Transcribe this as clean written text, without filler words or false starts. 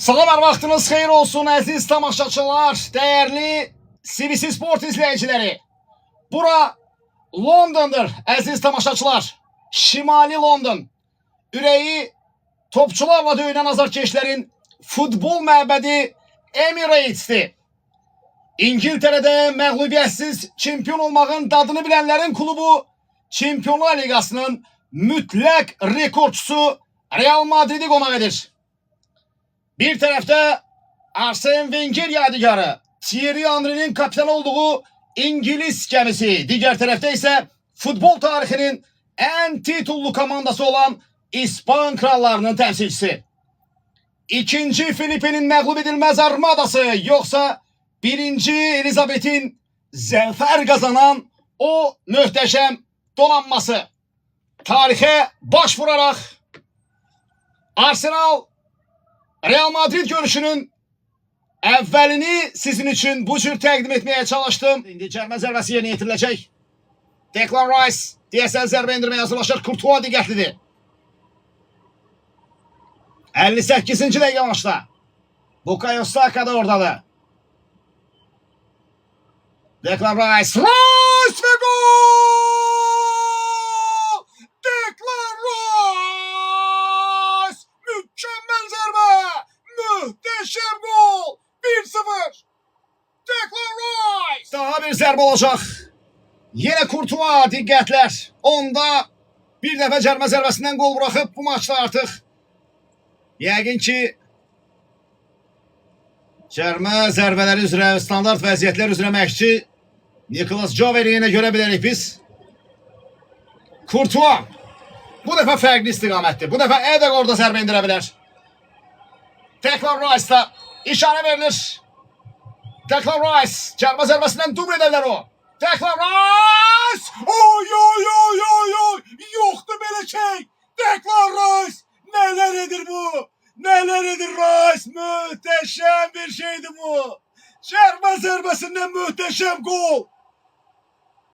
Salam, vaxtınız xeyir olsun əziz tamaşaçılar, dəyərli CBC Sport izləyiciləri. Bura Londondur əziz tamaşaçılar. Şimali London. Ürəyi topçularla döyünən azarkeşlərin futbol məbədi Emirates'dir. İngiltərədə məğlubiyyətsiz çempion olmağın dadını bilənlərin klubu Çempionlar Ligasının mütləq rekordçusu Real Madrid'i qonaq edir. Bir tərəfdə Arsene Wenger yadigarı Thierry Henry'nin kapitan olduğu İngiliz gemisi. Diğer tərəfdə isə futbol tarixinin en titullu komandası olan İspan krallarının temsilcisi. İkinci Filipe'nin məğlub edilmez armadası, yoksa birinci Elizabeth'in zəfər qazanan o möhtəşəm donanması. Tarixə baş vurarak Arsenal Real Madrid görüşünün əvvəlini sizin için bu cür təqdim etmeye çalıştım. İndi cərmə zərbəsi yerinə yetiriləcək. Declan Rice deyəsən zərbə indirməyə hazırlaşır. Courtois diqqətlidir. 58-ci dəqiqə maçda. Bukayo Saka da oradadır. Declan Rice. Rice ve gol! Declan Rice! Mükemmel zərbə! Muhteşem gol! 1-0! Declan Rice! Daha bir zərbə olacaq. Yine Courtois diqqətlər. Onda bir dəfə cərmə zərbəsindən gol bırakıp bu maçda artıq yəqin ki cərmə zərbələri üzrə, standart vəziyyətlər üzrə məşqçi Nicolas Joveri yenə görə bilərik biz. Courtois bu dəfə fərqli istiqamətdir. Bu dəfə Edegorda zərbə indirə bilər. Declan Rice da işarə verilir. Declan Rice cərmə zərbəsindən dubl edərlər o. Declan Rice! Oy oy oy oy oy! Yoxdur belə şey! Declan Rice! Neler edir bu? Neler edir Rice? Muhteşem bir şeydi bu. Cərmə zərbəsindən muhteşem gol.